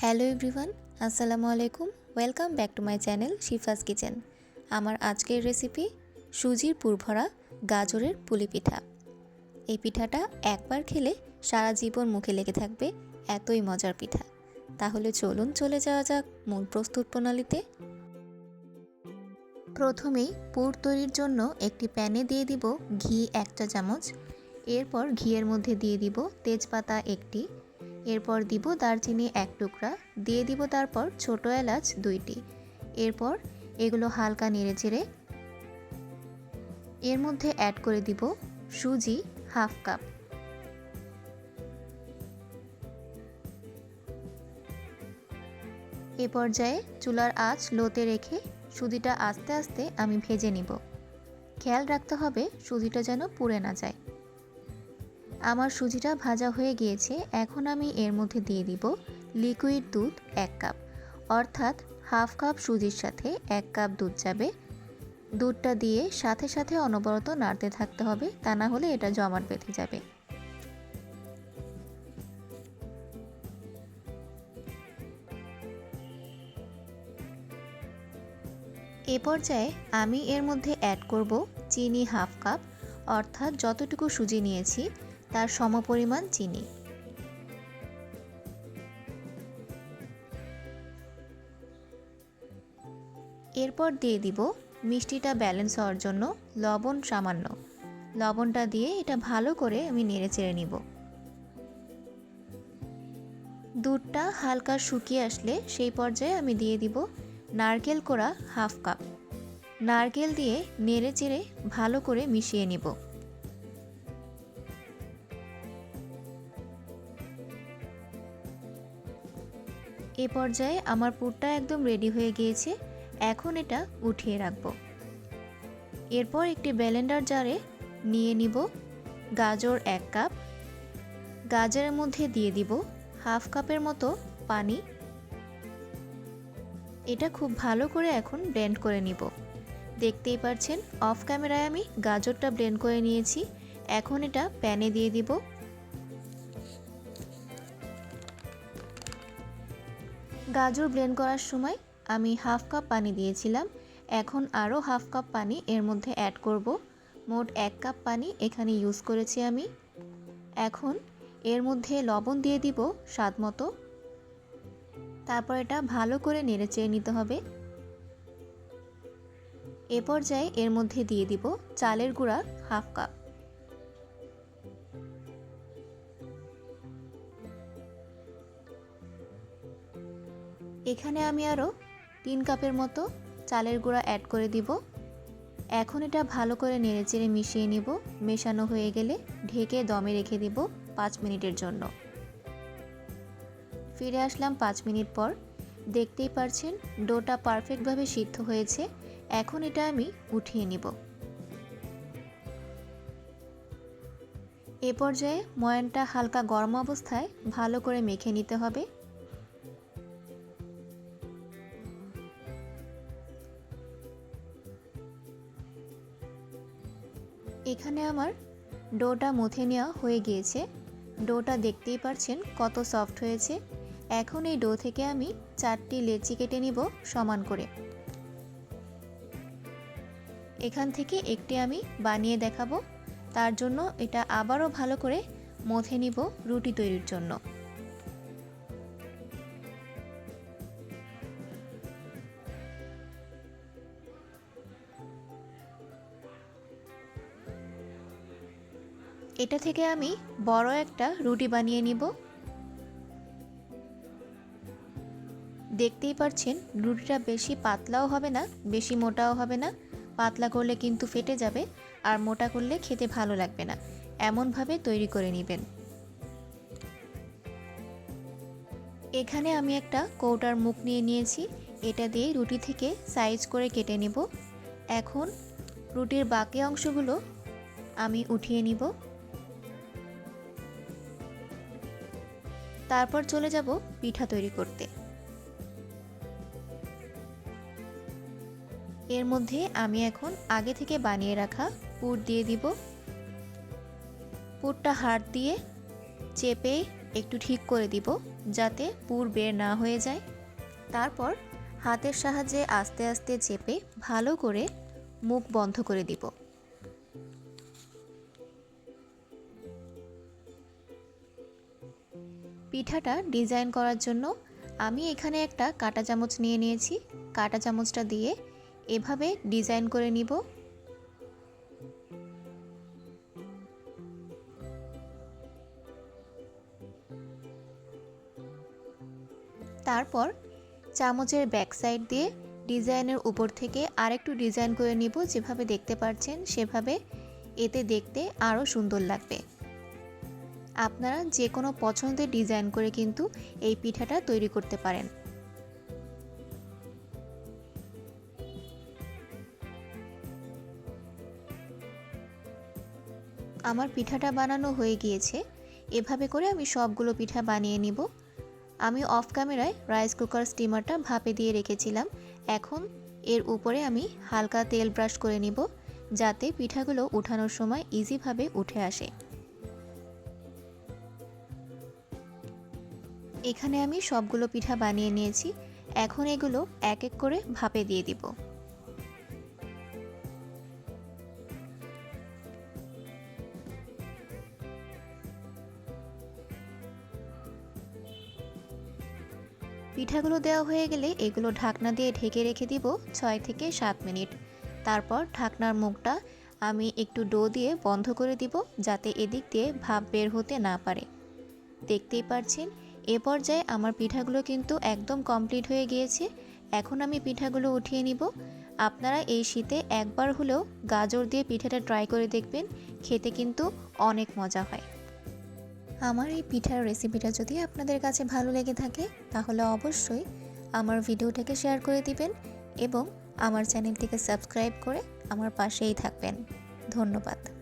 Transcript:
Hello everyone, আসসালামু আলাইকুম। Welcome back to my channel Shifa's kitchen. আমার আজকের রেসিপি সুজির পুরভরা গাজরের পুলি পিঠা। এই পিঠাটা একবার খেলে সারা জীবন মুখে লেগে থাকবে, এতই মজার পিঠা। তাহলে চলুন চলে যাওয়া যাক মূল প্রস্তুত প্রণালীতে। প্রথমেই পুর তৈরির জন্য একটি প্যানে দিয়ে দিব ঘি 1 চা চামচ। এরপর ঘিয়ের মধ্যে দিয়ে দিব তেজপাতা একটি, এরপর দিব দারচিনি 1 টুকরা, দিয়ে দিব তারপর ছোট এলাচ 2টি। এরপর এগুলো হালকা নেড়েচেড়ে এর মধ্যে অ্যাড করে দিব সুজি 1/2 কাপ। এ পর্যায়ে চুলার আঁচ লোতে রেখে সুজিটা আস্তে আস্তে আমি ভেজে নিব। খেয়াল রাখতে হবে সুজিটা যেন পুড়ে না যায়। আমার সুজিটা ভাজা হয়ে গিয়েছে। এখন আমি এর মধ্যে দিয়ে দিব লিকুইড দুধ 1 কাপ, অর্থাৎ 1/2 কাপ সুজির সাথে 1 কাপ দুধ যাবে। দুধটা দিয়ে সাথে সাথে অনবরত নাড়তে থাকতে হবে, তা না হলে এটা জমাট বেঁধে যাবে। এ পর্যায়ে আমি এর মধ্যে অ্যাড করব চিনি 1/2 কাপ, অর্থাৎ যতটুকু সুজি নিয়েছি তার সমপরিমাণ চিনি। এরপর দিয়ে দিব মিষ্টিটা ব্যালেন্স হওয়ার জন্য লবণ সামান্য। লবণটা দিয়ে এটা ভালো করে আমি নেড়েচেড়ে নিব। দুধটা হালকা শুকিয়ে আসলে সেই পর্যায়ে আমি দিয়ে দিব নারকেল কোড়া 1/2 কাপ। নারকেল দিয়ে নেড়েচেড়ে ভালো করে মিশিয়ে নিব। এ পর্যায়ে আমার পুরটা একদম রেডি হয়ে গিয়েছে। এখন এটা উঠিয়ে রাখব। এরপর একটি ব্লেন্ডার জারে নিয়ে নিব গাজর 1 কাপ। গাজরের মধ্যে দিয়ে দিব 1/2 কাপের মতো পানি। এটা খুব ভালো করে এখন ব্লেন্ড করে নিব। দেখতেই পাচ্ছেন অফ ক্যামেরায় আমি গাজরটা ব্লেন্ড করে নিয়েছি। এখন এটা প্যানে দিয়ে দিব। গাজর ব্লেন্ড করার সময় আমি 1/2 কাপ পানি দিয়েছিলাম। এখন আরও 1/2 কাপ পানি এর মধ্যে অ্যাড করব। মোট 1 কাপ পানি এখানে ইউজ করেছি আমি। এখন এর মধ্যে লবণ দিয়ে দিব স্বাদ মতো। তারপর এটা ভালো করে নেড়েচেড়ে নিতে হবে। এ পর্যায়ে এর মধ্যে দিয়ে দিব চালের গুঁড়া 1/2 কাপ। এখানে আমি আরও 3 কাপের মতো চালের গুঁড়া অ্যাড করে দিব। এখন এটা ভালো করে নেড়েচেড়ে মিশিয়ে নিব। মেশানো হয়ে গেলে ঢেকে দমে রেখে দিব 5 মিনিটের জন্য। ফিরে আসলাম 5 মিনিট পর। দেখতেই পারছেন ডোটা পারফেক্টভাবে সিদ্ধ হয়েছে। এখন এটা আমি উঠিয়ে নিব। এ পর্যায়ে ময়ানটা হালকা গরম অবস্থায় ভালো করে মেখে নিতে হবে। এখানে আমার ডোটা মথে নেওয়া হয়ে গিয়েছে। ডোটা দেখতেই পারছেন কত সফট হয়েছে। এখন এই ডো থেকে আমি 4টি লেচি কেটে নিব সমান করে। এখান থেকে একটি আমি বানিয়ে দেখাবো। তার জন্য এটা আবারও ভালো করে মথে নিব রুটি তৈরির জন্য। এটা থেকে আমি বড় একটা রুটি বানিয়ে নিব। দেখতেই পাচ্ছেন রুটিটা বেশি পাতলাও হবে না, বেশি মোটাও হবে না। পাতলা করলে কিন্তু ফেটে যাবে, আর মোটা করলে খেতে ভালো লাগবে না। এমনভাবে তৈরি করে নেবেন। এখানে আমি একটা কৌটার মুখ নিয়ে নিয়েছি। এটা দিয়ে রুটি থেকে সাইজ করে কেটে নেব। এখন রুটির বাকি অংশগুলো আমি উঠিয়ে নিব। তারপর চলে যাব পিঠা তৈরি করতে। এর মধ্যে আমি এখন আগে থেকে বানিয়ে রাখা পুর দিয়ে দিব। পুরটা হাত দিয়ে চেপে একটু ঠিক করে দিব। যাতে পুর বের না হয়ে যায়। তারপর হাতের সাহায্যে আস্তে আস্তে চেপে ভালো করে মুখ বন্ধ করে দিব। পিঠাটা ডিজাইন করার জন্য আমি এখানে একটা কাঁটা চামচ নিয়ে নিয়েছি। কাঁটা চামচটা দিয়ে এভাবে ডিজাইন করে নিব। তারপর চামচের ব্যাক সাইড দিয়ে ডিজাইনের উপর থেকে আরেকটু ডিজাইন করে নিব, যেভাবে দেখতে পাচ্ছেন সেভাবে। এতে দেখতে আরও সুন্দর লাগবে। আপনারা যে কোনো পছন্দের ডিজাইন করে কিন্তু এই পিঠাটা তৈরি করতে পারেন। আমার পিঠাটা বানানো হয়ে গিয়েছে। এভাবে করে আমি সবগুলো পিঠা বানিয়ে নিব। আমি অফ ক্যামেরায় রাইস কুকার স্টিমারটা ভাপে দিয়ে রেখেছিলাম। এখন এর উপরে আমি হালকা তেল ব্রাশ করে নিব, যাতে পিঠাগুলো উঠানোর সময় ইজিভাবে উঠে আসে। এখানে আমি সবগুলো পিঠা বানিয়ে নিয়েছি। এখন এগুলো এক এক করে ভাপে দিয়ে দিব। পিঠাগুলো দেওয়া হয়ে গেলে এগুলো ঢাকনা দিয়ে ঢেকে রেখে দিব 6 থেকে 7 মিনিট। তারপর ঢাকনার মুখটা আমি একটু ডো দিয়ে বন্ধ করে দিব, যাতে এদিক দিয়ে ভাপ বের হতে না পারে। দেখতেই পাচ্ছেন এ পর্যায়ে আমার পিঠাগুলো কিন্তু একদম কমপ্লিট হয়ে গিয়েছে। এখন আমি পিঠাগুলো উঠিয়ে নিব। আপনারা এই শীতে একবার হলেও গাজর দিয়ে পিঠাটা ট্রাই করে দেখবেন, খেতে কিন্তু অনেক মজা হয়। আমার এই পিঠার রেসিপিটা যদি আপনাদের কাছে ভালো লেগে থাকে তাহলে অবশ্যই আমার ভিডিওটাকে শেয়ার করে দিবেন এবং আমার চ্যানেলটিকে সাবস্ক্রাইব করে আমার পাশেই থাকবেন। ধন্যবাদ।